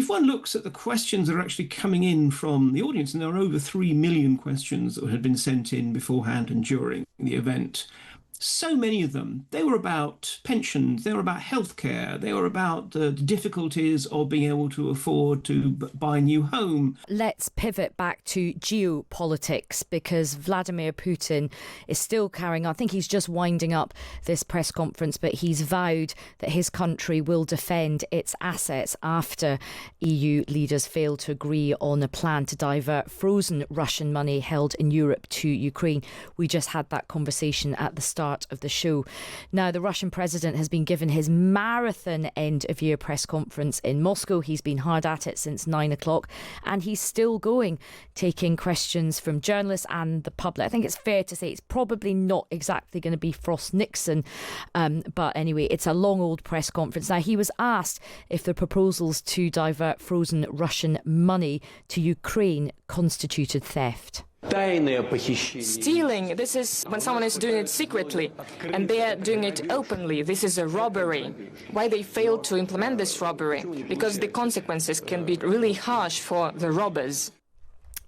if one looks at the questions that are actually coming in from the audience, and there are over 3 million questions that had been sent in beforehand and during the event, so many of them, they were about pensions, they were about healthcare, they were about the difficulties of being able to afford to buy a new home. Let's pivot back to geopolitics, because Vladimir Putin is still carrying on. I think he's just winding up this press conference, but he's vowed that his country will defend its assets after EU leaders failed to agree on a plan to divert frozen Russian money held in Europe to Ukraine. We just had that conversation at the start of the show. Now, the Russian president has been given his marathon end of year press conference in Moscow. He's been hard at it since 9 o'clock, and he's still going, taking questions from journalists and the public. I think it's fair to say it's probably not exactly going to be Frost Nixon, but anyway, it's a long old press conference. Now, he was asked if the proposals to divert frozen Russian money to Ukraine constituted theft. Stealing, this is when someone is doing it secretly and they are doing it openly. This is a robbery. Why they failed to implement this robbery? Because the consequences can be really harsh for the robbers.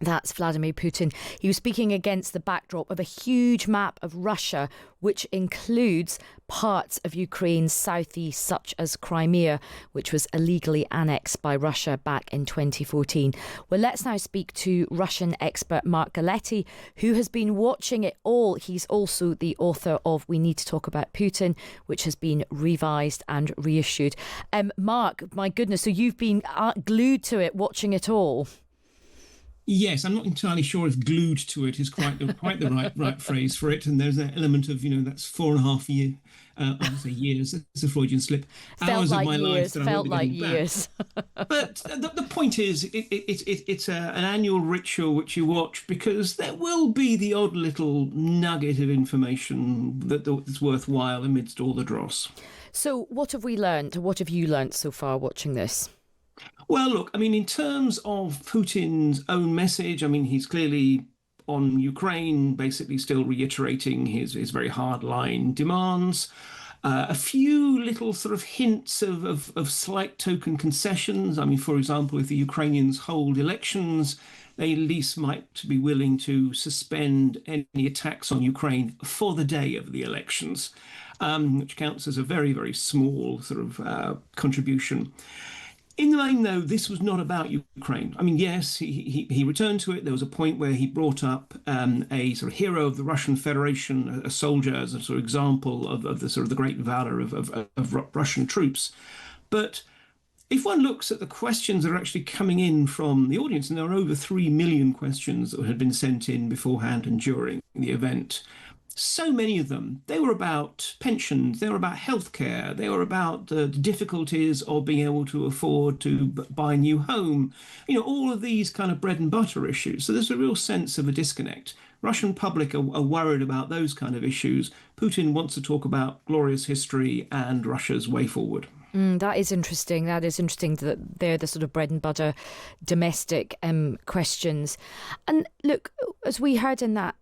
That's Vladimir Putin. He was speaking against the backdrop of a huge map of Russia, which includes parts of Ukraine's southeast, such as Crimea, which was illegally annexed by Russia back in 2014. Well, let's now speak to Russian expert Mark Galeotti, who has been watching it all. He's also the author of We Need to Talk About Putin, which has been revised and reissued. Mark, my goodness, so you've been glued to it, watching it all. Yes, I'm not entirely sure if glued to it is quite the right phrase for it. And there's that element of, that's 4.5 years. I say years. It's a Freudian slip. Hours of my life that felt I like years. But the point is, it's an annual ritual which you watch because there will be the odd little nugget of information that's worthwhile amidst all the dross. So what have we learned? What have you learned so far watching this? Well, look, in terms of Putin's own message, he's clearly on Ukraine, basically still reiterating his very hardline demands. A few little sort of hints of slight token concessions. For example, if the Ukrainians hold elections, they at least might be willing to suspend any attacks on Ukraine for the day of the elections, which counts as a very, very small sort of contribution. In the main, though, this was not about Ukraine. Yes, he returned to it. There was a point where he brought up a sort of hero of the Russian Federation, a soldier, as a sort of example of the sort of the great valor of Russian troops. But if one looks at the questions that are actually coming in from the audience, and there are over 3 million questions that had been sent in beforehand and during the event, so many of them, they were about pensions, they were about healthcare, they were about the difficulties of being able to afford to buy a new home, all of these kind of bread and butter issues. So there's a real sense of a disconnect. Russian public are worried about those kind of issues. Putin wants to talk about glorious history and Russia's way forward. That is interesting. That is interesting that they're the sort of bread and butter domestic questions. And look, as we heard in that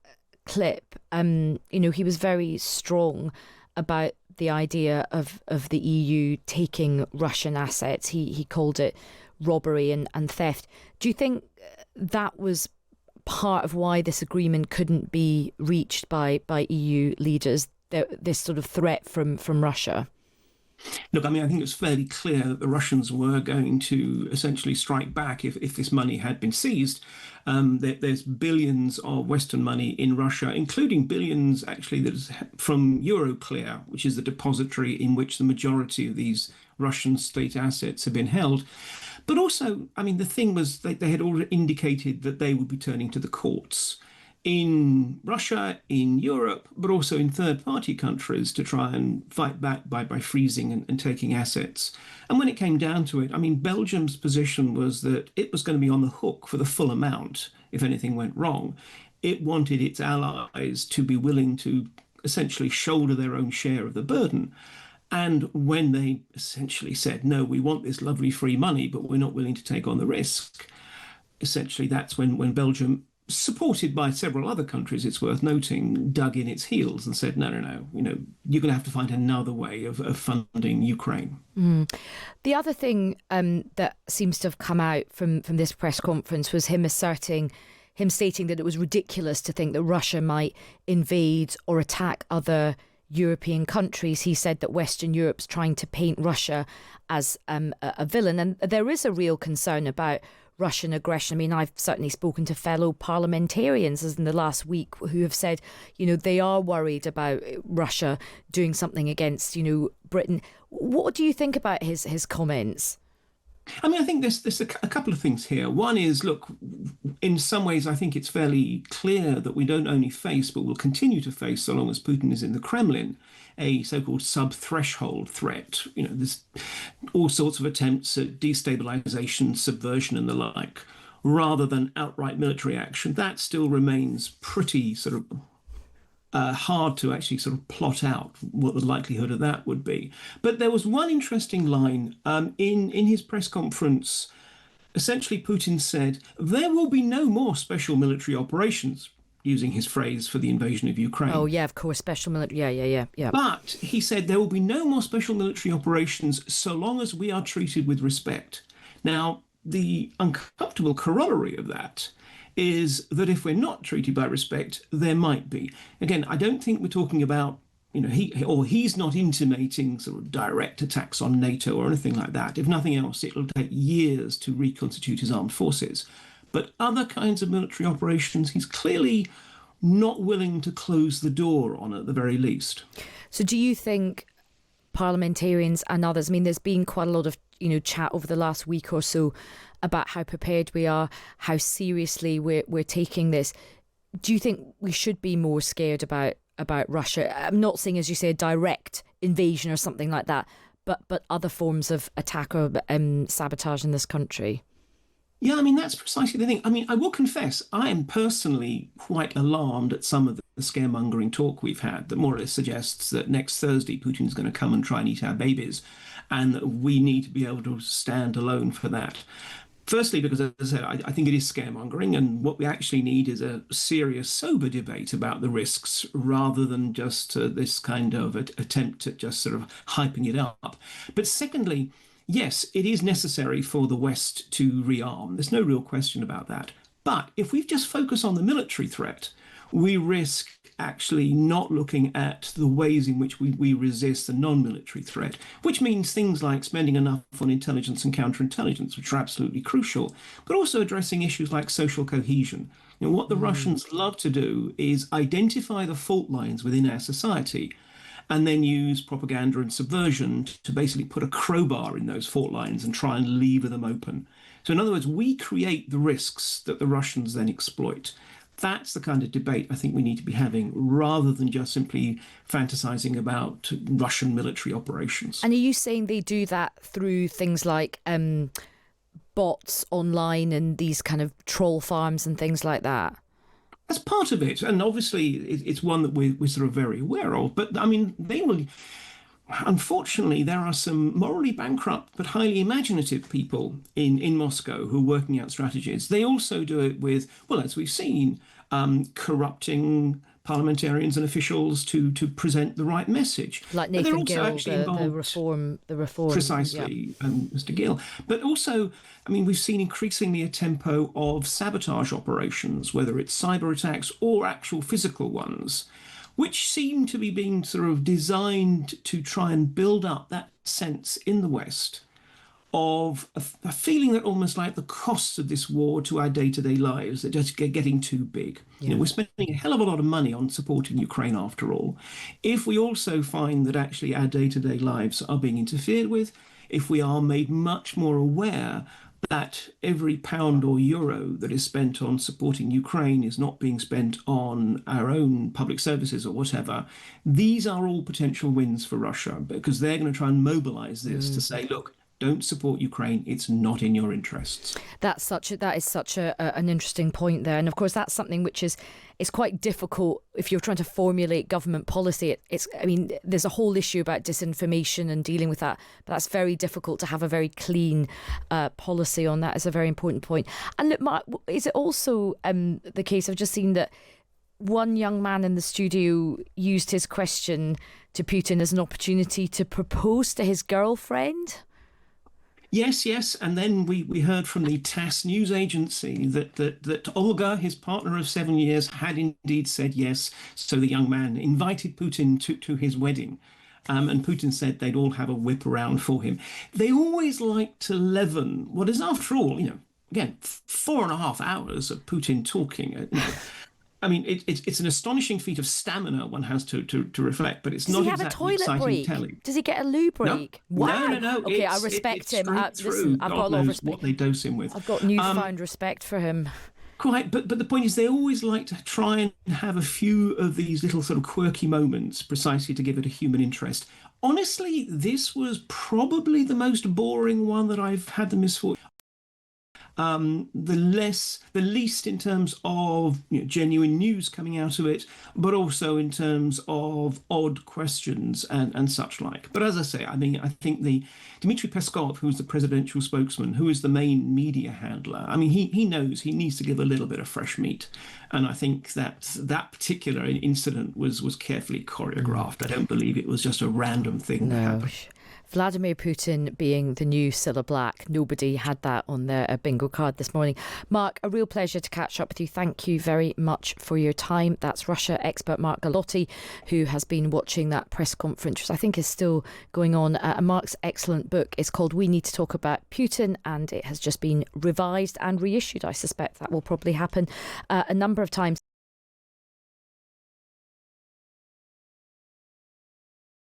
clip, he was very strong about the idea of the EU taking Russian assets. He called it robbery and theft. Do you think that was part of why this agreement couldn't be reached by EU leaders, this sort of threat from Russia? Look, I think it's fairly clear that the Russians were going to essentially strike back if this money had been seized. There's billions of Western money in Russia, including billions actually that is from Euroclear, which is the depository in which the majority of these Russian state assets have been held. But also, the thing was they had already indicated that they would be turning to the courts in Russia, in Europe, but also in third-party countries to try and fight back by freezing and taking assets. And when it came down to it, Belgium's position was that it was going to be on the hook for the full amount if anything went wrong. It wanted its allies to be willing to essentially shoulder their own share of the burden. And when they essentially said, no, we want this lovely free money, but we're not willing to take on the risk, essentially that's when Belgium supported by several other countries, it's worth noting, dug in its heels and said, no, no, no, you're going to have to find another way of funding Ukraine. The other thing that seems to have come out from this press conference was him stating that it was ridiculous to think that Russia might invade or attack other European countries. He said that Western Europe's trying to paint Russia as a villain. And there is a real concern about Russian aggression. I mean, I've certainly spoken to fellow parliamentarians in the last week who have said, they are worried about Russia doing something against, Britain. What do you think about his comments? I mean, I think there's a couple of things here. One is, look, in some ways, I think it's fairly clear that we don't only face, but will continue to face, so long as Putin is in the Kremlin, a so-called sub-threshold threat. There's all sorts of attempts at destabilization, subversion, and the like, rather than outright military action. That still remains pretty sort of hard to actually sort of plot out what the likelihood of that would be. But there was one interesting line in his press conference. Essentially, Putin said, there will be no more special military operations, using his phrase for the invasion of Ukraine. Oh, yeah, of course, special military. Yeah. But he said there will be no more special military operations so long as we are treated with respect. Now, the uncomfortable corollary of that is that if we're not treated by respect, there might be. Again, I don't think we're talking about, he's not intimating sort of direct attacks on NATO or anything like that. If nothing else, it'll take years to reconstitute his armed forces. But other kinds of military operations, he's clearly not willing to close the door on at the very least. So do you think parliamentarians and others, I mean, there's been quite a lot of, chat over the last week or so about how prepared we are, how seriously we're taking this. Do you think we should be more scared about Russia? I'm not saying, as you say, a direct invasion or something like that, but other forms of attack or sabotage in this country. Yeah, I mean, that's precisely the thing. I mean, I will confess, I am personally quite alarmed at some of the scaremongering talk we've had that more or less suggests that next Thursday Putin's going to come and try and eat our babies, and that we need to be able to stand alone for that. Firstly, because, as I said, I think it is scaremongering, and what we actually need is a serious, sober debate about the risks rather than just this kind of attempt at just sort of hyping it up. But secondly, yes, it is necessary for the West to rearm. There's no real question about that. But if we just focus on the military threat, we risk actually not looking at the ways in which we resist the non-military threat, which means things like spending enough on intelligence and counterintelligence, which are absolutely crucial, but also addressing issues like social cohesion. What the Russians love to do is identify the fault lines within our society and then use propaganda and subversion to basically put a crowbar in those fault lines and try and lever them open. So in other words, we create the risks that the Russians then exploit. That's the kind of debate I think we need to be having rather than just simply fantasizing about Russian military operations. And are you saying they do that through things like bots online and these kind of troll farms and things like that? That's part of it. And obviously, it's one that we're sort of very aware of. But I mean, they will. Unfortunately, there are some morally bankrupt but highly imaginative people in Moscow who are working out strategies. They also do it with, well, as we've seen, corrupting parliamentarians and officials to present the right message. Like Nathan Gill, the reform. Precisely, yeah. Mr. Gill. But also, I mean, we've seen increasingly a tempo of sabotage operations, whether it's cyber attacks or actual physical ones, which seem to be being sort of designed to try and build up that sense in the West of a feeling that almost like the costs of this war to our day-to-day lives are just getting too big. Yeah. We're spending a hell of a lot of money on supporting Ukraine after all. If we also find that actually our day-to-day lives are being interfered with, if we are made much more aware that every pound or euro that is spent on supporting Ukraine is not being spent on our own public services or whatever, these are all potential wins for Russia because they're going to try and mobilize this to say, look, don't support Ukraine. It's not in your interests. That is such an interesting point there, and of course that's something which is quite difficult if you're trying to formulate government policy. There's a whole issue about disinformation and dealing with that, but that's very difficult to have a very clean policy on that. Is a very important point. And look, Mark, is it also the case? I've just seen that one young man in the studio used his question to Putin as an opportunity to propose to his girlfriend. Yes. And then we heard from the TASS news agency that Olga, his partner of 7 years, had indeed said yes. So the young man invited Putin to his wedding. And Putin said they'd all have a whip around for him. They always like to leaven what is, after all, again, 4.5 hours of Putin talking. It's an astonishing feat of stamina one has to reflect, but it's not exactly exciting telling. Does he get a loo break? No. Wow. No. Okay, I respect him. Listen, I've got a lot of respect. What they dose him with. I've got newfound respect for him. Quite, but the point is they always like to try and have a few of these little sort of quirky moments precisely to give it a human interest. Honestly, this was probably the most boring one that I've had the misfortune. The least in terms of genuine news coming out of it, but also in terms of odd questions and such like. But as I say, I think the Dmitry Peskov, who's the presidential spokesman, who is the main media handler, he knows he needs to give a little bit of fresh meat. And I think that particular incident was carefully choreographed. I don't believe it was just a random thing that happened. Vladimir Putin being the new Cilla Black. Nobody had that on their bingo card this morning. Mark, a real pleasure to catch up with you. Thank you very much for your time. That's Russia expert Mark Galeotti, who has been watching that press conference, which I think is still going on. Mark's excellent book is called We Need to Talk About Putin, and it has just been revised and reissued. I suspect that will probably happen a number of times.